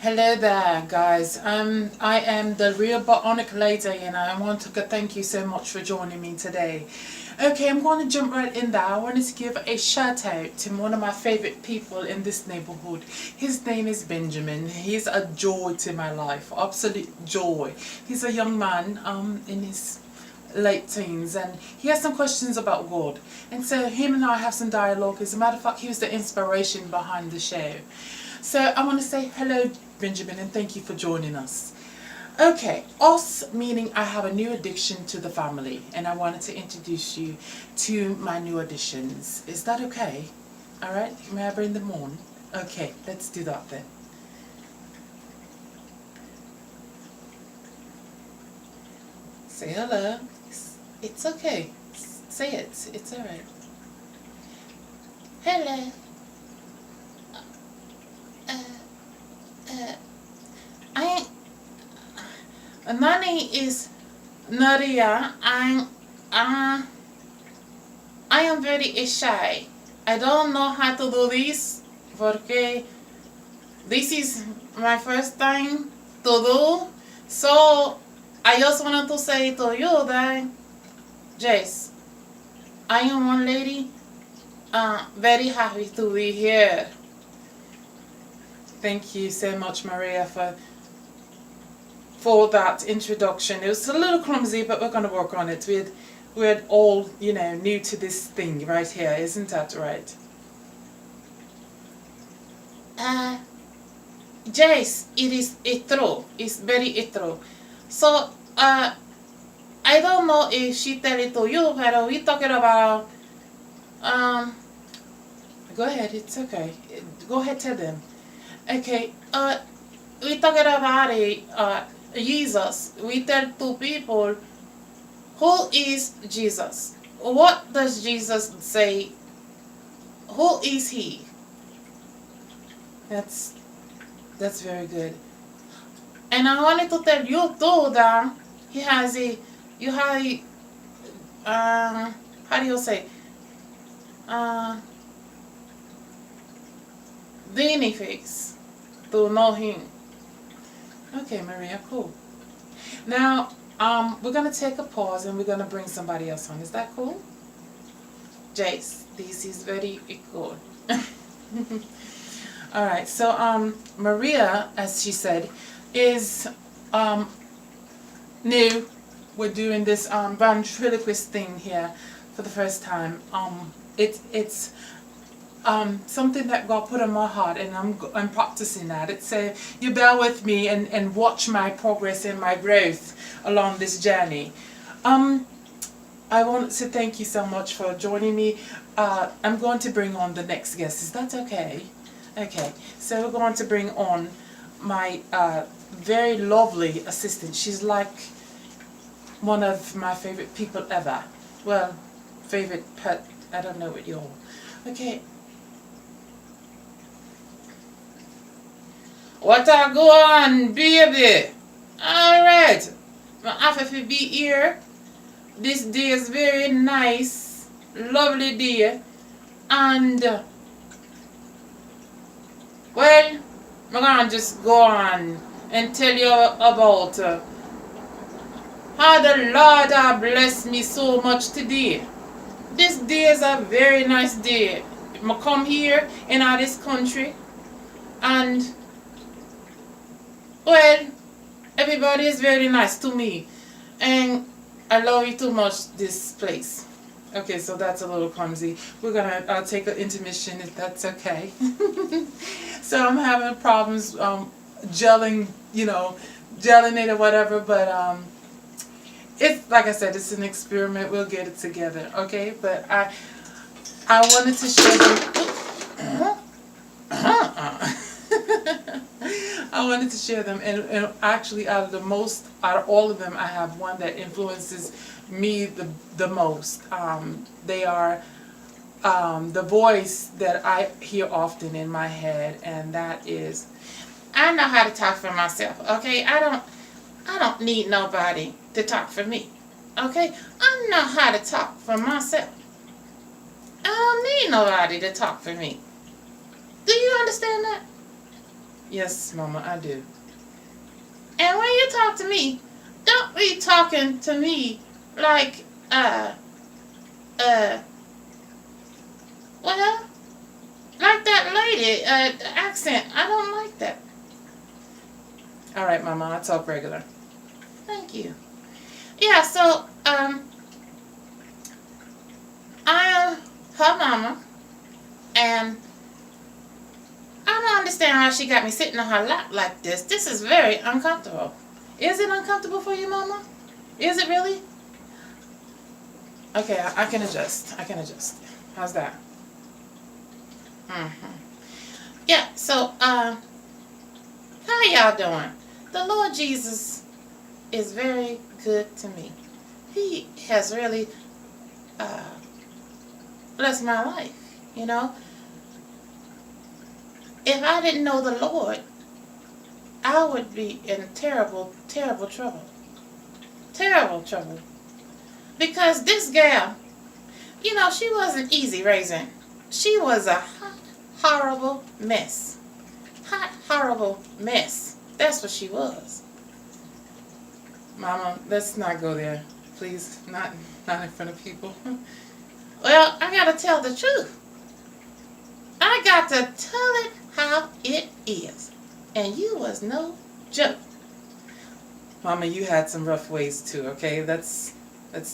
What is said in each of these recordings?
Hello there, guys. I am the real Bionic lady, and I want to thank you so much for joining me today. Okay, I'm going to jump right in there. I wanted to give a shout out to one of my favorite people in this neighborhood. His name is Benjamin. He's a joy to my life, absolute joy. He's a young man in his late teens, and he has some questions about God. And so him and I have some dialogue. As a matter of fact, he was the inspiration behind the show. So I want to say hello, Benjamin, and thank you for joining us. Okay, us meaning I have a new addition to the family, and I wanted to introduce you to my new additions. Is that okay? All right, may I bring them on? Okay, let's do that then. Say hello. It's okay. Say it. It's all right. Hello. I My name is Nadia. I am very shy. I don't know how to do this porque this is my first time to do. So I just wanted to say to you that, Jace, I am one lady. Very happy to be here. Thank you so much, Maria, for that introduction. It was a little clumsy, but we're going to work on it. We're all, new to this thing right here, isn't that right? Jace, it's true. It's very true. So, I don't know if she tell it to you, but we talking about, go ahead, it's okay. Go ahead, tell them. Okay, we talking about Jesus. We tell two people, who is Jesus? What does Jesus say? Who is he? That's very good. And I wanted to tell you too that you have how do you say? Benefits to know him. Okay, Maria, cool. Now, we're gonna take a pause and we're gonna bring somebody else on. Is that cool? Jace, this is very cool. All right. So, Maria, as she said, is new. We're doing this ventriloquist thing here for the first time. It's something that God put in my heart, and I'm practicing that. It's you bear with me and watch my progress and my growth along this journey. I want to thank you so much for joining me. I'm going to bring on the next guest. Is that okay? Okay. So we're going to bring on my very lovely assistant. She's like one of my favorite people ever. Well, favorite pet. I don't know what y'all. Okay. What a go on, baby? Alright. I'm happy to be here. This day is very nice, lovely day. And, well, I'm going to just go on and tell you about how the Lord has blessed me so much today. This day is a very nice day. I come here in this country, and well, everybody is very nice to me, and I love you too much, this place. Okay, so that's a little clumsy. I'll take an intermission if that's okay. So I'm having problems gelling it or whatever, but it's like I said, it's an experiment. We'll get it together, okay? But I wanted to share them. I wanted to share them, and actually out of all of them, I have one that influences me the most. They are the voice that I hear often in my head, and that is, I know how to talk for myself. Okay, I don't need nobody to talk for me. Okay, I know how to talk for myself. I don't need nobody to talk for me. Do you understand that? Yes, Mama, I do. And when you talk to me, don't be talking to me like, uh, well, like that lady, the accent. I don't like that. All right, Mama, I talk regular. Thank you. Yeah, so, I am her mama, and I don't understand how she got me sitting on her lap like this. This is very uncomfortable. Is it uncomfortable for you, Mama? Is it really? Okay, I can adjust. I can adjust. How's that? Yeah, so, how y'all doing? The Lord Jesus is very good to me. He has really, blessed my life, you know? If I didn't know the Lord, I would be in terrible, terrible trouble. Terrible trouble. Because this gal, you know, she wasn't easy raising. She was a hot, horrible mess. Hot, horrible mess. That's what she was. Mama, let's not go there. Please, not in front of people. Well, I gotta tell the truth. I got to tell it how it is. And you was no joke. Mama, you had some rough ways too, okay? Let's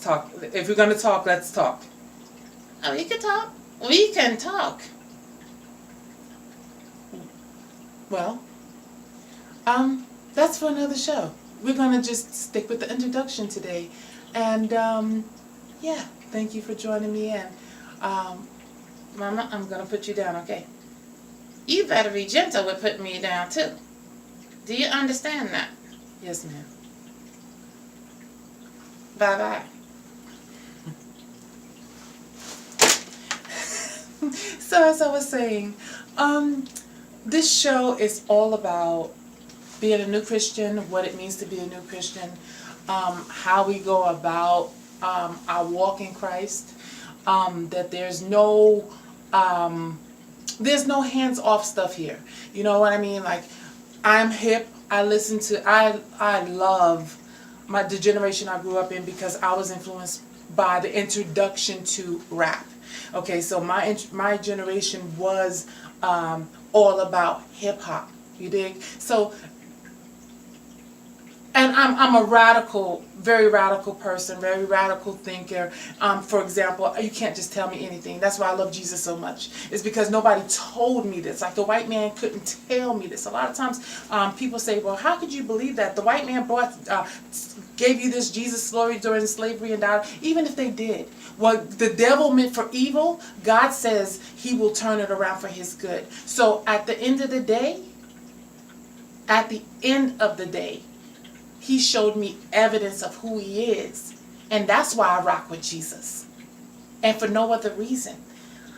talk. If we're gonna talk, let's talk. Oh, you can talk. We can talk. Well, that's for another show. We're gonna just stick with the introduction today. And yeah, thank you for joining me in. Mama, I'm gonna put you down, okay? You better be gentle with putting me down, too. Do you understand that? Yes, ma'am. Bye-bye. So as I was saying, this show is all about being a new Christian, what it means to be a new Christian, how we go about our walk in Christ, that there's no hands-off stuff here. You know what I mean? Like, I'm hip. I love the generation I grew up in because I was influenced by the introduction to rap. Okay, so my generation was all about hip hop. You dig? So, and I'm a radical, very radical person, very radical thinker. For example, you can't just tell me anything. That's why I love Jesus so much. It's because nobody told me this. Like the white man couldn't tell me this. A lot of times people say, well, how could you believe that? The white man gave you this Jesus story during slavery and died. Even if they did. What the devil meant for evil, God says he will turn it around for his good. So at the end of the day, he showed me evidence of who he is. And that's why I rock with Jesus. And for no other reason.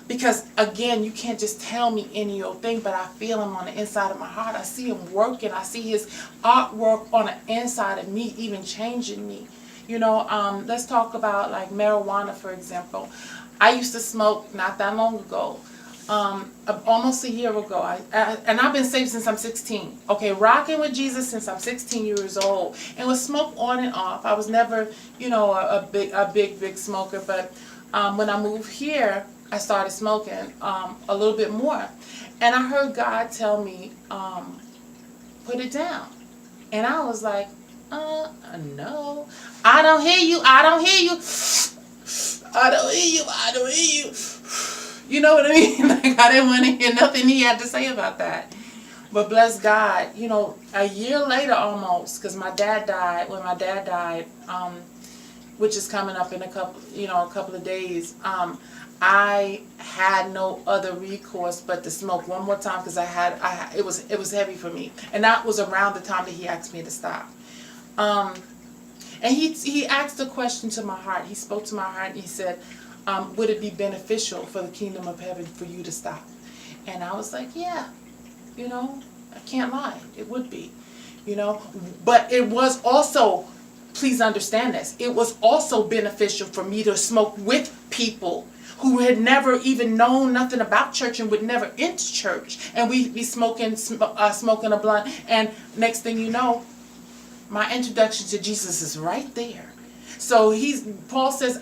Because, again, you can't just tell me any old thing, but I feel him on the inside of my heart. I see him working. I see his artwork on the inside of me, even changing me. You know, let's talk about, like, marijuana, for example. I used to smoke not that long ago. Almost a year ago, and I've been saved since I'm 16. Okay, rocking with Jesus since I'm 16 years old, and was smoke on and off. I was never, you know, a big smoker, but when I moved here, I started smoking a little bit more, and I heard God tell me, put it down, and I was like, no, I don't hear you. I don't hear you. I don't hear you. I don't hear you. You know what I mean? Like, I didn't want to hear nothing he had to say about that. But bless God, you know, a year later almost, because my dad died, which is coming up in a couple of days, I had no other recourse but to smoke one more time because it was heavy for me. And that was around the time that he asked me to stop. And he asked a question to my heart. He spoke to my heart and he said, would it be beneficial for the kingdom of heaven for you to stop? And I was like, yeah, you know, I can't lie. It would be, you know. But it was also, please understand this, it was also beneficial for me to smoke with people who had never even known nothing about church and would never enter church, and we be smoking a blunt, and next thing you know, my introduction to Jesus is right there. So Paul says,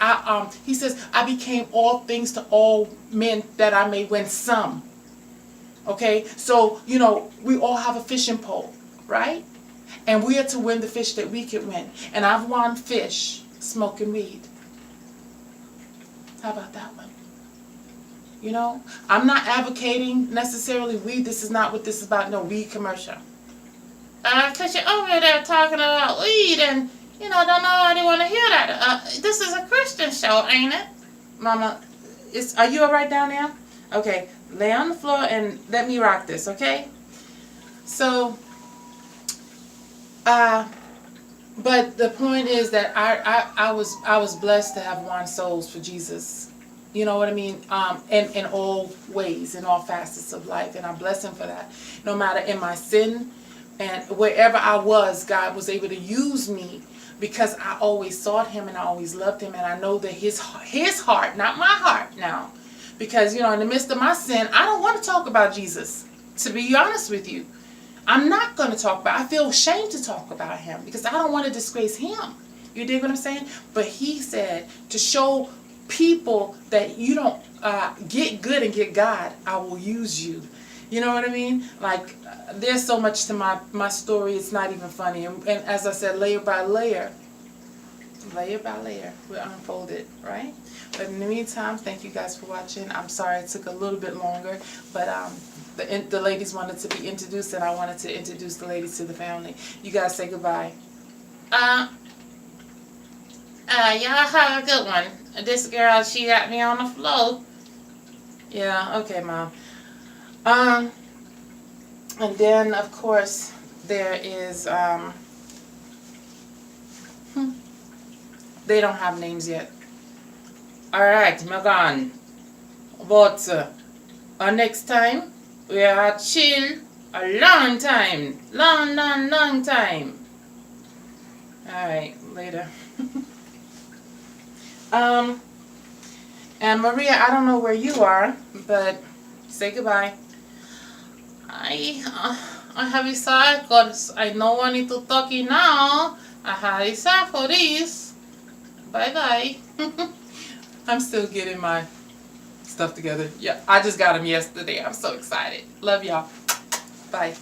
he says, I became all things to all men that I may win some. Okay, so we all have a fishing pole, right? And we are to win the fish that we can win. And I've won fish smoking weed. How about that one? I'm not advocating necessarily weed. This is not what this is about. No weed commercial. Because you're over there talking about weed and, don't nobody want to hear that. This is a Christian show, ain't it? Mama, are you all right down there? Okay, lay on the floor and let me rock this, okay? So, but the point is that I was blessed to have won souls for Jesus. You know what I mean? In all ways, in all facets of life, and I bless Him for that. No matter in my sin and wherever I was, God was able to use me because I always sought Him and I always loved Him, and I know that His heart, not my heart now, because in the midst of my sin, I don't want to talk about Jesus. To be honest with you, I'm not going to talk about. I feel ashamed to talk about Him because I don't want to disgrace Him. You dig what I'm saying? But He said to show people that you don't get good and get God, I will use you. You know what I mean? Like, there's so much to my story, it's not even funny. And as I said, layer by layer, we'll unfold it, right? But in the meantime, thank you guys for watching. I'm sorry it took a little bit longer, but the ladies wanted to be introduced, and I wanted to introduce the ladies to the family. You guys say goodbye. Y'all have a good one. This girl, she got me on the floor. Yeah, okay, Mom. And then, of course, there is, they don't have names yet. Alright, Megan. But, next time, we are chill a long time. Long time. Alright, later. And Maria, I don't know where you are, but say goodbye. I have decided, because I know I need to talk now. I have decided for this. Bye-bye. I'm still getting my stuff together. Yeah, I just got them yesterday. I'm so excited. Love y'all. Bye.